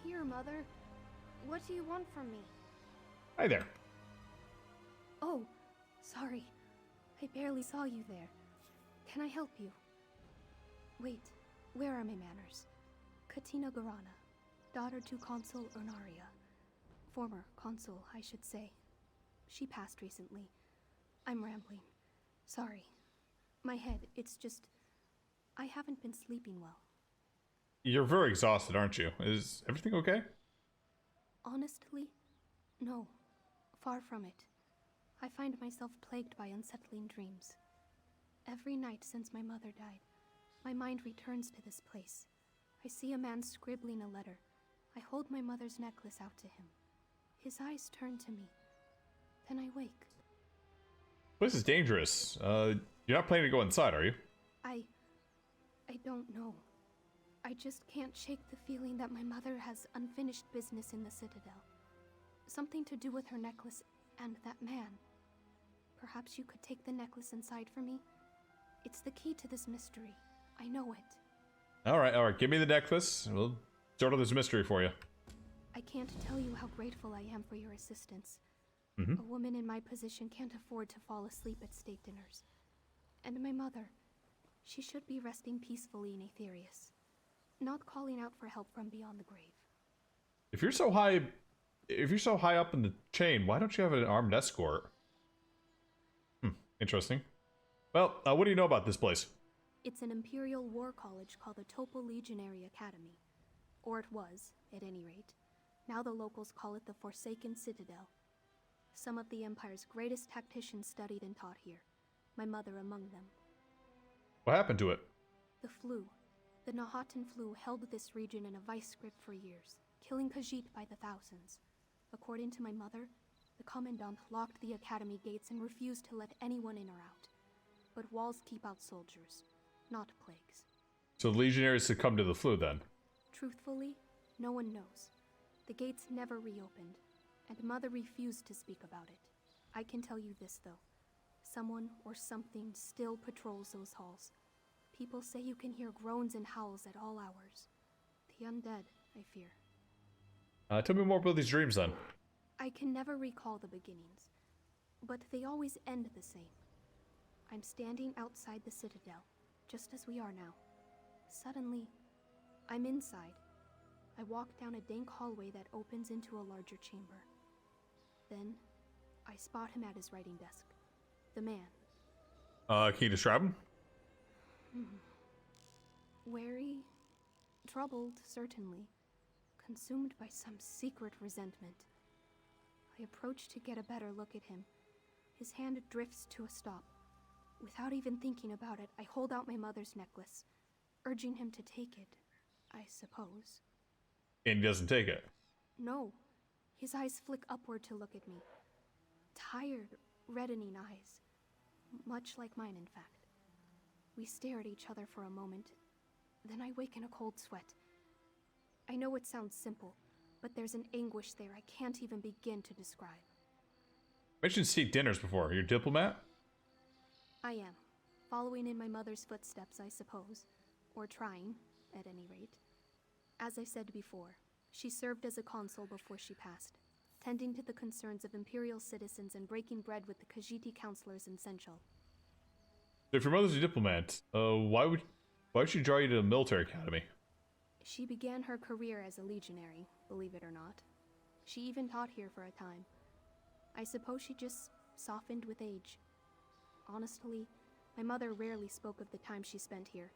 here, Mother. What do you want from me? Hi there. Oh, sorry. I barely saw you there. Can I help you? Wait, where are my manners? Katina Garana, daughter to Consul Urnaria. Former consul, I should say. She passed recently. I'm rambling. Sorry. My head, it's just... I haven't been sleeping well. You're very exhausted, aren't you? Is everything okay? Honestly, no. Far from it. I find myself plagued by unsettling dreams. Every night since my mother died, my mind returns to this place. I see a man scribbling a letter. I hold my mother's necklace out to him. His eyes turn to me. Then I wake. This is dangerous. You're not planning to go inside, are you? I don't know. I just can't shake the feeling that my mother has unfinished business in the Citadel. Something to do with her necklace and that man. Perhaps you could take the necklace inside for me? It's the key to this mystery. I know it. Alright, give me the necklace. We'll sort out this mystery for you. I can't tell you how grateful I am for your assistance. Mm-hmm. A woman in my position can't afford to fall asleep at state dinners. And my mother, she should be resting peacefully in Aetherius, not calling out for help from beyond the grave. If you're so high up in the chain, why don't you have an armed escort? Interesting. Well, what do you know about this place? It's an Imperial war college called the Topo Legionary Academy. Or it was, at any rate. Now the locals call it the Foresaken Citadel. Some of the Empire's greatest tacticians studied and taught here, my mother among them. What happened to it? The flu. The Nahatan flu held this region in a vice grip for years, killing Khajiit by the thousands. According to my mother, the Commandant locked the academy gates and refused to let anyone in or out. But walls keep out soldiers, not plagues. So the legionaries succumbed to the flu then? Truthfully, no one knows. The gates never reopened, and Mother refused to speak about it. I can tell you this, though. Someone or something still patrols those halls. People say you can hear groans and howls at all hours. The undead, I fear. Tell me more about these dreams then. I can never recall the beginnings, but they always end the same. I'm standing outside the Citadel, just as we are now. Suddenly, I'm inside. I walk down a dank hallway that opens into a larger chamber. Then, I spot him at his writing desk. The man. Can you describe him? Wary, troubled, certainly, consumed by some secret resentment. I approach to get a better look at him. His hand drifts to a stop. Without even thinking about it, I hold out my mother's necklace, urging him to take it, I suppose. And he doesn't take it? No. His eyes flick upward to look at me. Tired, reddening eyes. Much like mine, in fact. We stare at each other for a moment. Then I wake in a cold sweat. I know it sounds simple, but there's an anguish there I can't even begin to describe. Mentioned state dinners before. You're a diplomat? I am. Following in my mother's footsteps, I suppose. Or trying, at any rate. As I said before, she served as a consul before she passed, tending to the concerns of Imperial citizens and breaking bread with the Khajiiti counselors in Senchal. So if your mother's a diplomat, why would she draw you to the military academy? She began her career as a legionary, believe it or not. She even taught here for a time. I suppose she just softened with age. Honestly, my mother rarely spoke of the time she spent here.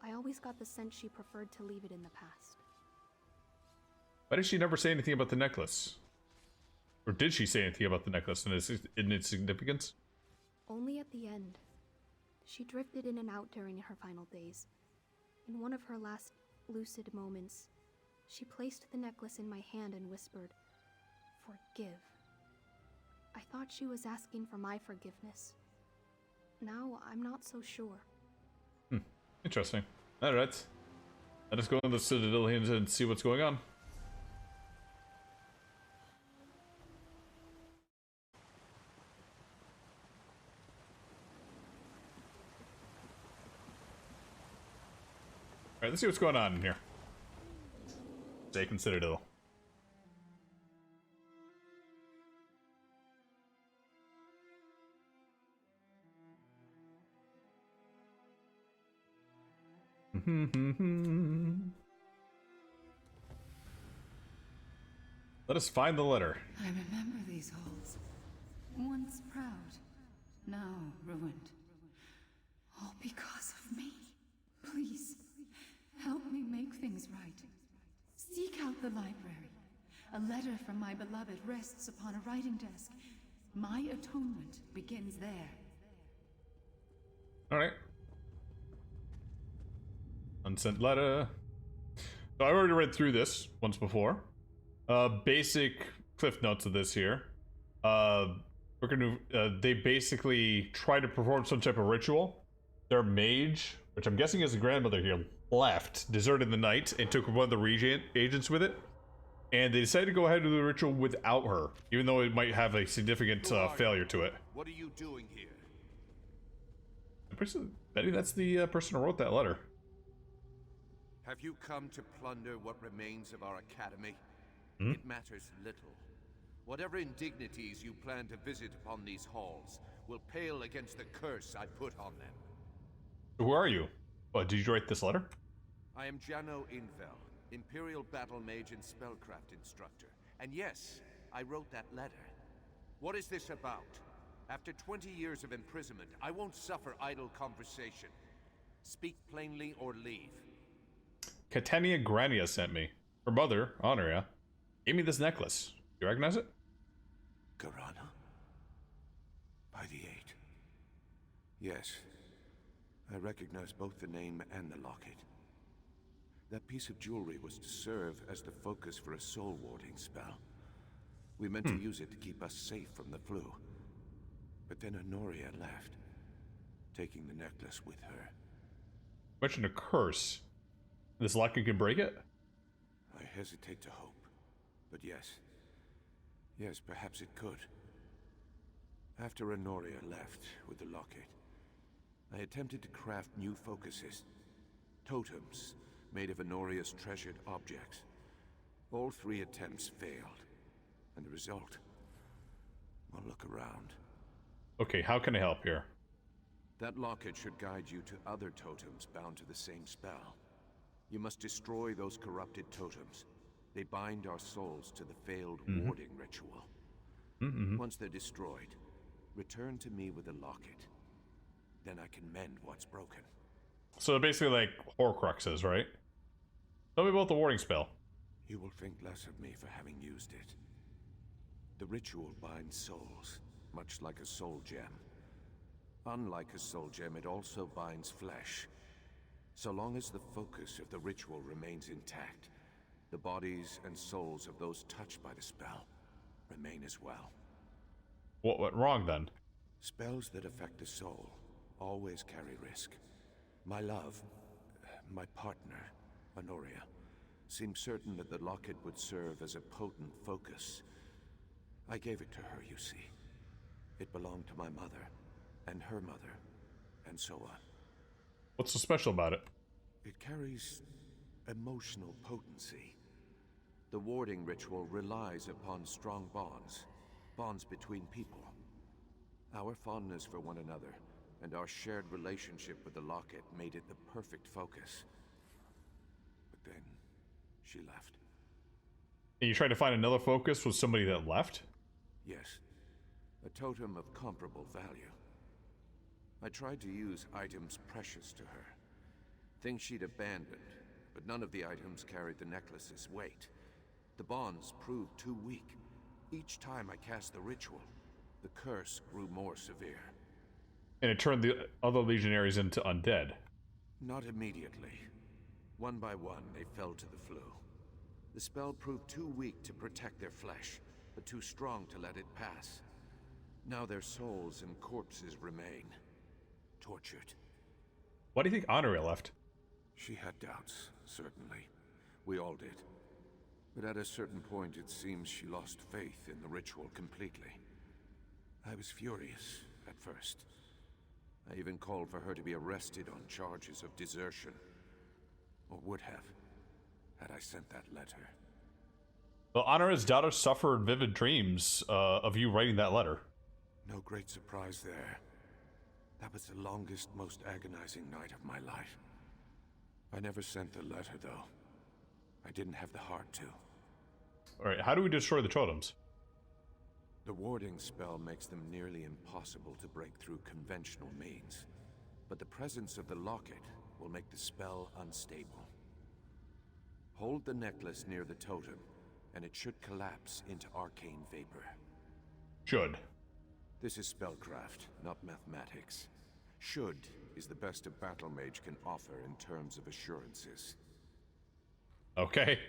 I always got the sense she preferred to leave it in the past. Why did she never say anything about the necklace? Or did she say anything about the necklace and its significance? Only at the end. She drifted in and out during her final days. In one of her last lucid moments, she placed the necklace in my hand and whispered, "Forgive." I thought she was asking for my forgiveness. Now I'm not so sure. Interesting. Alright. Let us go in the Citadel and see what's going on. Alright, let's see what's going on in here. Forsaken Citadel. Let us find the letter. I remember these halls. Once proud, now ruined. All because of me. Please, help me make things right. Seek out the library. A letter from my beloved rests upon a writing desk. My atonement begins there. Alright. Unsent letter. So I already read through this once before. Basic cliff notes of this here. We're gonna. They basically try to perform some type of ritual. Their mage, which I'm guessing is the grandmother here, left, deserted the night, and took one of the regent agents with it. And they decided to go ahead with the ritual without her, even though it might have a significant failure to it. What are you doing here? I'm betting that's the person who wrote that letter. Have you come to plunder what remains of our academy? It matters little. Whatever indignities you plan to visit upon these halls will pale against the curse I put on them. Who are you? Oh, did you write this letter? I am Jano Invel, Imperial Battle Mage and Spellcraft Instructor. And yes, I wrote that letter. What is this about? After 20 years of imprisonment, I won't suffer idle conversation. Speak plainly or leave. Catania Grania sent me. Her mother, Honoria, gave me this necklace. You recognize it? Garana? By the Eight. Yes. I recognize both the name and the locket. That piece of jewelry was to serve as the focus for a soul warding spell. We meant to use it to keep us safe from the flu. But then Honoria left, taking the necklace with her. Mentioned a curse. This locket can break it? I hesitate to hope. But yes. Yes, perhaps it could. After Honoria left with the locket, I attempted to craft new focuses. Totems made of Honoria's treasured objects. All 3 attempts failed. And the result? Well, look around. Okay, how can I help here? That locket should guide you to other totems bound to the same spell. You must destroy those corrupted totems. They bind our souls to the failed warding ritual. Once they're destroyed, return to me with the locket. Then I can mend what's broken. So basically like Horcruxes, right? Tell me about the warding spell. You will think less of me for having used it. The ritual binds souls, much like a soul gem. Unlike a soul gem, it also binds flesh. So long as the focus of the ritual remains intact, the bodies and souls of those touched by the spell remain as well. What went wrong then? Spells that affect the soul always carry risk. My love, my partner, Honoria, seemed certain that the locket would serve as a potent focus. I gave it to her, you see. It belonged to my mother, and her mother, and so on. What's so special about it? It carries emotional potency. The warding ritual relies upon strong bonds, bonds between people. Our fondness for one another and our shared relationship with the locket made it the perfect focus. But then, she left. And you tried to find another focus with somebody that left? Yes, a totem of comparable value. I tried to use items precious to her, things she'd abandoned, but none of the items carried the necklace's weight. The bonds proved too weak. Each time I cast the ritual, the curse grew more severe. And it turned the other legionaries into undead. Not immediately. One by one, they fell to the flu. The spell proved too weak to protect their flesh, but too strong to let it pass. Now their souls and corpses remain, tortured. Why do you think Honoria left? She had doubts, certainly. We all did. But at a certain point, it seems she lost faith in the ritual completely. I was furious at first. I even called for her to be arrested on charges of desertion. Or would have, had I sent that letter. Well, Honora's daughter suffered vivid dreams of you writing that letter. No great surprise there. That was the longest, most agonizing night of my life. I never sent the letter, though. I didn't have the heart to. Alright, how do we destroy the totems? The warding spell makes them nearly impossible to break through conventional means. But the presence of the locket will make the spell unstable. Hold the necklace near the totem, and it should collapse into arcane vapor. Should. This is spellcraft, not mathematics. Should is the best a battle mage can offer in terms of assurances. Okay.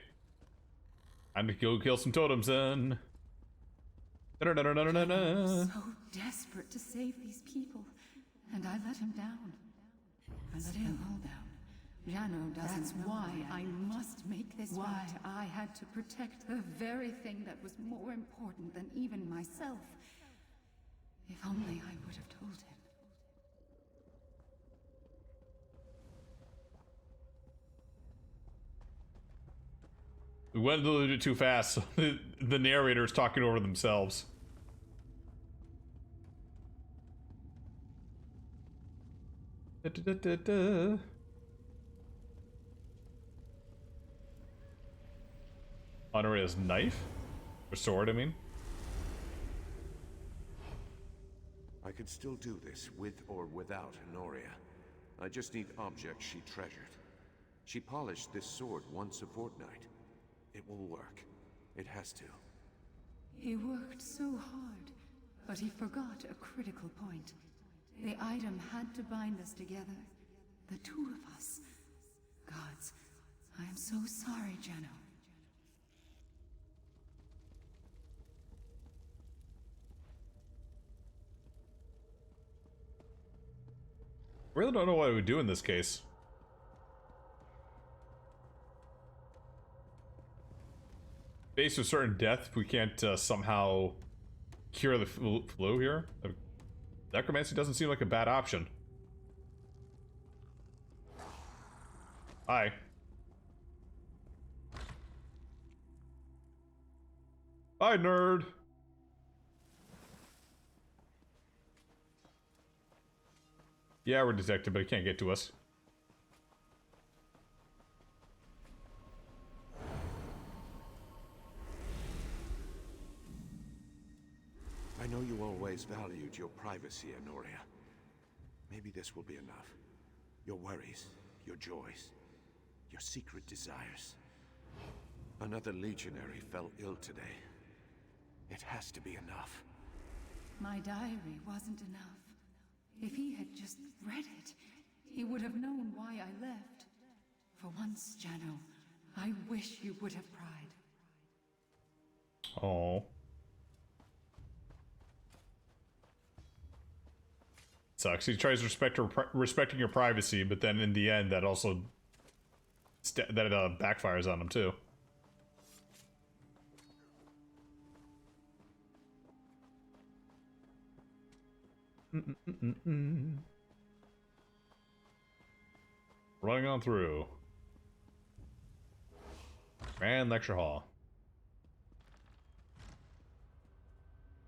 Time to go kill some totems then. I was so desperate to save these people, and I let him down. I let them all down. Jano doesn't know why I must make this right. I had to protect the very thing that was more important than even myself. If only I would have told him. We went a little bit too fast. The narrator is talking over themselves. Honora's knife? Or sword, I mean. I could still do this, with or without Honoria. I just need objects she treasured. She polished this sword once a fortnight. It will work. It has to. He worked so hard, but he forgot a critical point. The item had to bind us together. The two of us. Gods, I am so sorry, Jano. I really don't know what I would do in this case. Faced with certain death, if we can't somehow cure the flu here. Necromancy doesn't seem like a bad option. Hi. Hi, nerd. Yeah, we're detected, but it can't get to us. I know you always valued your privacy, Honoria. Maybe this will be enough. Your worries, your joys, your secret desires. Another legionary fell ill today. It has to be enough. My diary wasn't enough. If he had just read it, he would have known why I left. For once, Jano, I wish you would have cried. Oh. Sucks. He tries respecting your privacy, but then in the end, that also backfires on him too. Running on through. Grand Lecture Hall.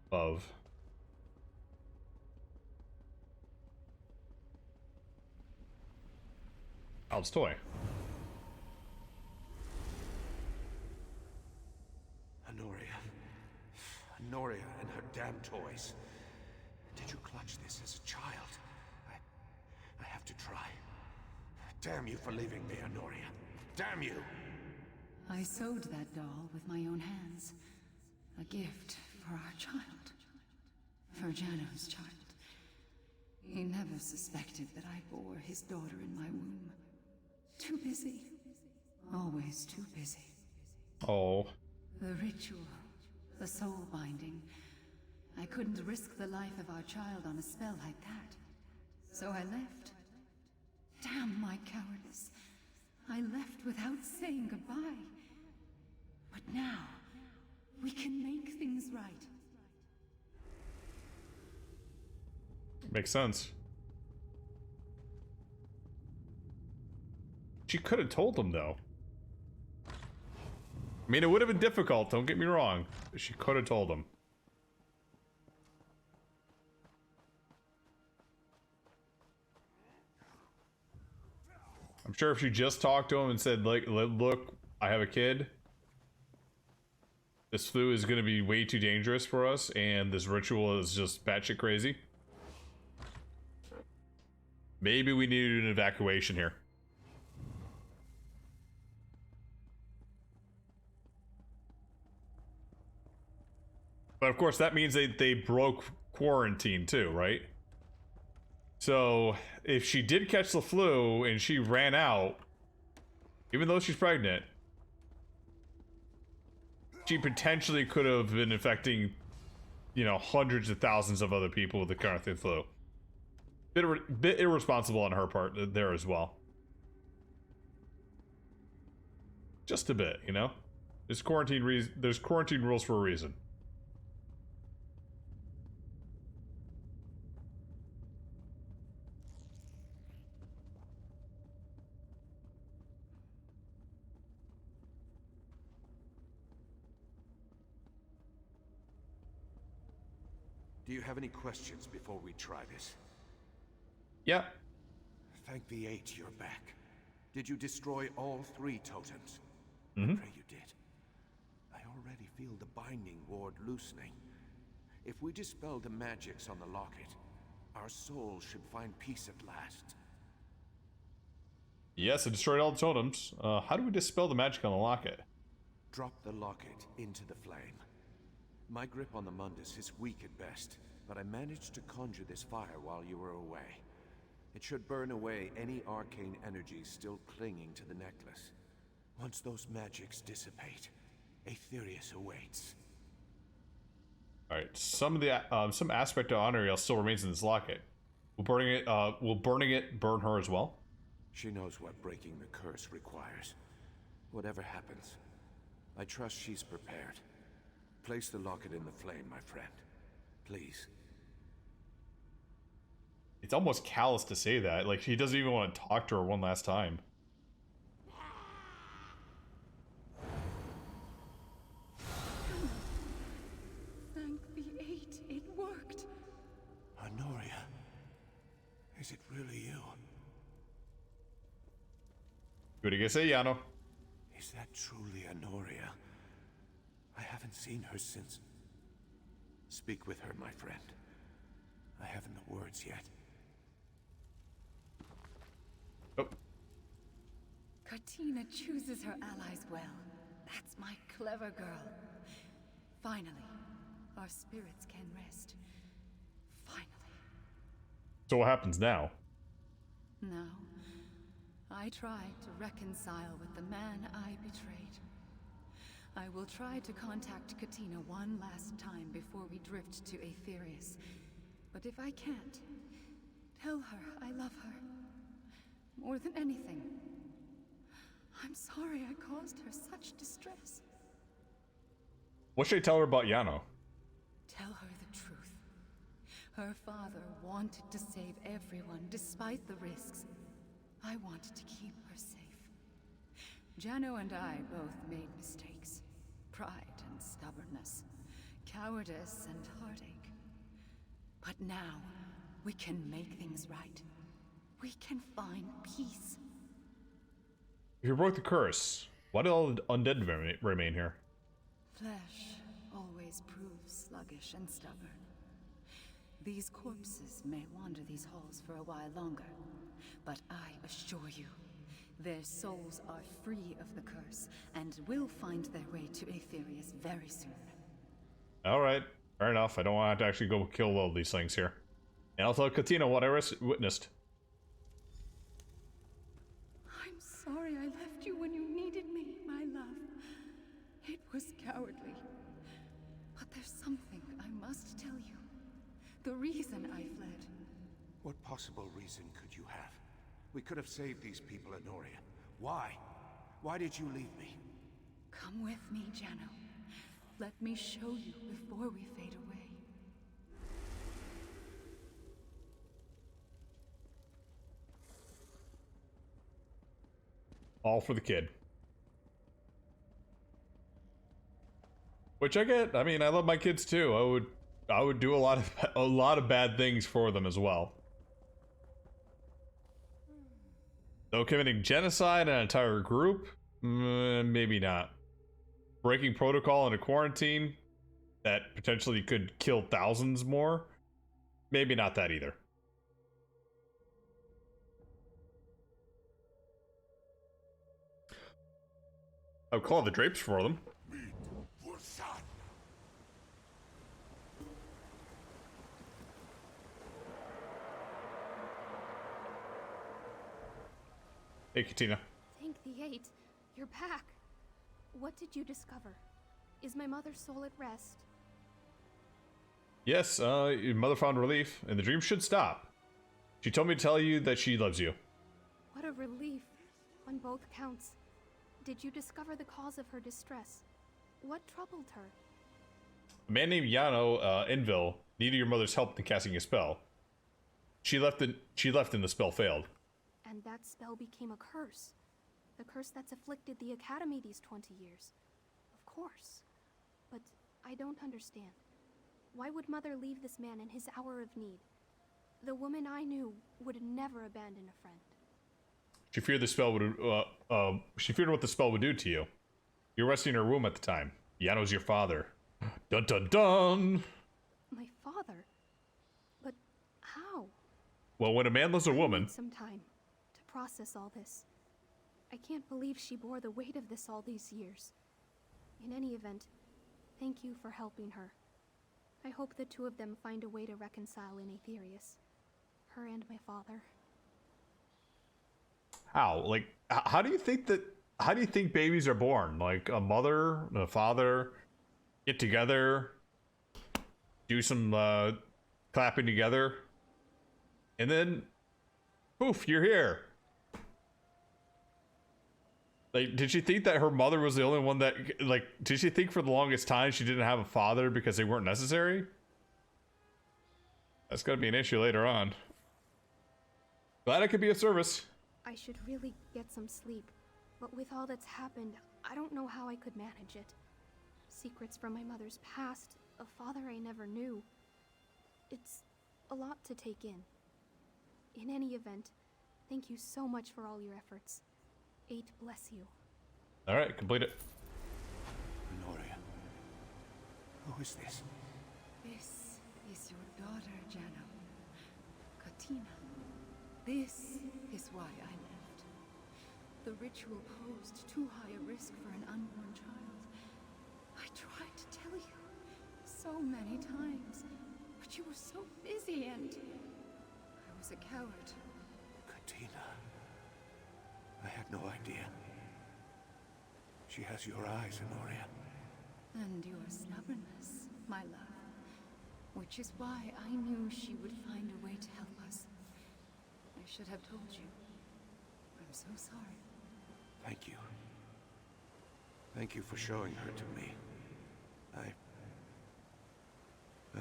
Above. Al's toy. Honoria and her damn toys. Did you clutch this as a child? I have to try. Damn you for leaving me, Honoria. Damn you! I sewed that doll with my own hands. A gift for our child. For Jano's child. He never suspected that I bore his daughter in my womb. Too busy. Always too busy. Oh. The ritual. The soul binding. I couldn't risk the life of our child on a spell like that. So I left. Damn my cowardice. I left without saying goodbye. But now, we can make things right. Makes sense. She could have told him, though. I mean, it would have been difficult, don't get me wrong. She could have told him. I'm sure if she just talked to him and said, like, look, I have a kid. This flu is going to be way too dangerous for us, and this ritual is just batshit crazy. Maybe we needed an evacuation here. But of course, that means they broke quarantine too, right? So, if she did catch the flu and she ran out, even though she's pregnant, she potentially could have been infecting, you know, hundreds of thousands of other people with the current flu. Bit irresponsible on her part there as well. Just a bit, you know? There's quarantine rules for a reason. Do you have any questions before we try this? Yeah. Thank the Eight you're back. Did you destroy all 3 totems? Mm-hmm. I pray you did. I already feel the binding ward loosening. If we dispel the magics on the locket, our souls should find peace at last. Yes, I destroyed all the totems. How do we dispel the magic on the locket? Drop the locket into the flame. My grip on the Mundus is weak at best, but I managed to conjure this fire while you were away. It should burn away any arcane energies still clinging to the necklace. Once those magics dissipate, Aetherius awaits. Alright, some aspect of Honoria still remains in this locket. Will burning it burn her as well? She knows what breaking the curse requires. Whatever happens, I trust she's prepared. Place the locket in the flame, my friend. Please. It's almost callous to say that. Like, he doesn't even want to talk to her one last time. Thank the Eight, it worked. Honoria, is it really you? What do you say, Yano? Is that truly Honoria? I haven't seen her since. Speak with her, my friend. I haven't the words yet. Oh. Katina chooses her allies well. That's my clever girl. Finally, our spirits can rest. Finally. So what happens now? Now, I try to reconcile with the man I betrayed. I will try to contact Katina one last time before we drift to Aetherius. But if I can't, tell her I love her. More than anything. I'm sorry I caused her such distress. What should I tell her about Yano? Tell her the truth. Her father wanted to save everyone despite the risks. I wanted to keep her safe. Jano and I both made mistakes. Pride and stubbornness. Cowardice and heartache. But now, we can make things right. We can find peace. If you broke the curse, why do all the undead remain here? Flesh always proves sluggish and stubborn. These corpses may wander these halls for a while longer, but I assure you, their souls are free of the curse and will find their way to Aetherius very soon. Alright, fair enough. I don't want to actually go kill all these things here. And I'll tell Katina what I witnessed. I'm sorry I left you when you needed me, my love. It was cowardly. But there's something I must tell you. The reason I fled. What possible reason could you have? We could have saved these people, Honoria. Why? Why did you leave me? Come with me, Jano. Let me show you before we fade away. All for the kid. Which I get. I mean, I love my kids too. I would do a lot of bad things for them as well. Though committing genocide on an entire group, maybe not. Breaking protocol in a quarantine that potentially could kill thousands more, maybe not that either. I would call the drapes for them. Hey, Katina. Thank the Eight. You're back. What did you discover? Is my mother's soul at rest? Yes, your mother found relief, and the dream should stop. She told me to tell you that she loves you. What a relief. On both counts. Did you discover the cause of her distress? What troubled her? A man named Yano, Envil, needed your mother's help in casting a spell. She left and the spell failed. And that spell became a curse. The curse that's afflicted the Academy these 20 years. Of course. But I don't understand. Why would Mother leave this man in his hour of need? The woman I knew would never abandon a friend. She feared the spell would, she feared what the spell would do to you. You were resting in her womb at the time. Yano's your father. Dun dun dun! My father? But how? Well, when a man loves a woman... I need some time to process all this. I can't believe she bore the weight of this all these years. In any event, thank you for helping her. I hope the two of them find a way to reconcile in Aetherius. Her and my father. How? Like, how do you think babies are born? Like, a mother and a father get together, do some clapping together, and then poof, you're here. Like, did she think that her mother was the only one that, like, did she think for the longest time she didn't have a father because they weren't necessary? That's gonna be an issue later on. Glad I could be of service. I should really get some sleep, but with all that's happened, I don't know how I could manage it. Secrets from my mother's past, a father I never knew. It's a lot to take in. In any event, thank you so much for all your efforts. 8 bless you. Alright, complete it. Honoria. Who is this? This is your daughter, Jano. Katina. This is why I left. The ritual posed too high a risk for an unborn child. I tried to tell you so many times, but you were so busy and I was a coward. Katina. I had no idea. She has your eyes, Honoria. And your stubbornness, my love. Which is why I knew she would find a way to help us. I should have told you. I'm so sorry. Thank you. Thank you for showing her to me. I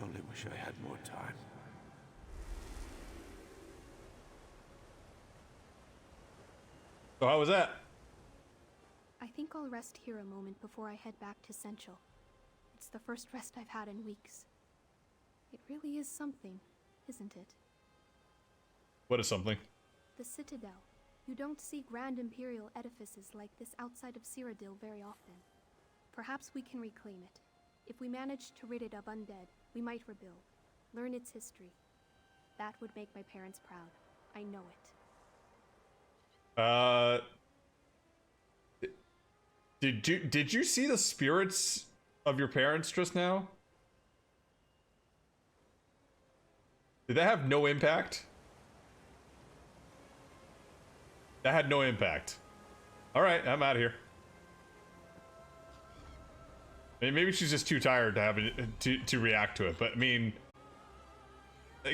only wish I had more time. So how was that? I think I'll rest here a moment before I head back to Central. It's the first rest I've had in weeks. It really is something, isn't it? What is something? The Citadel. You don't see grand imperial edifices like this outside of Cyrodiil very often. Perhaps we can reclaim it. If we manage to rid it of undead, we might rebuild, learn its history. That would make my parents proud. I know it. Did you see the spirits of your parents just now? Did that have no impact? That had no impact. Alright, I'm out of here. I mean, maybe she's just too tired to have it, to react to it, but I mean,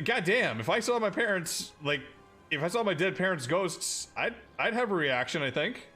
goddamn, if I saw my dead parents' ghosts, I'd have a reaction, I think.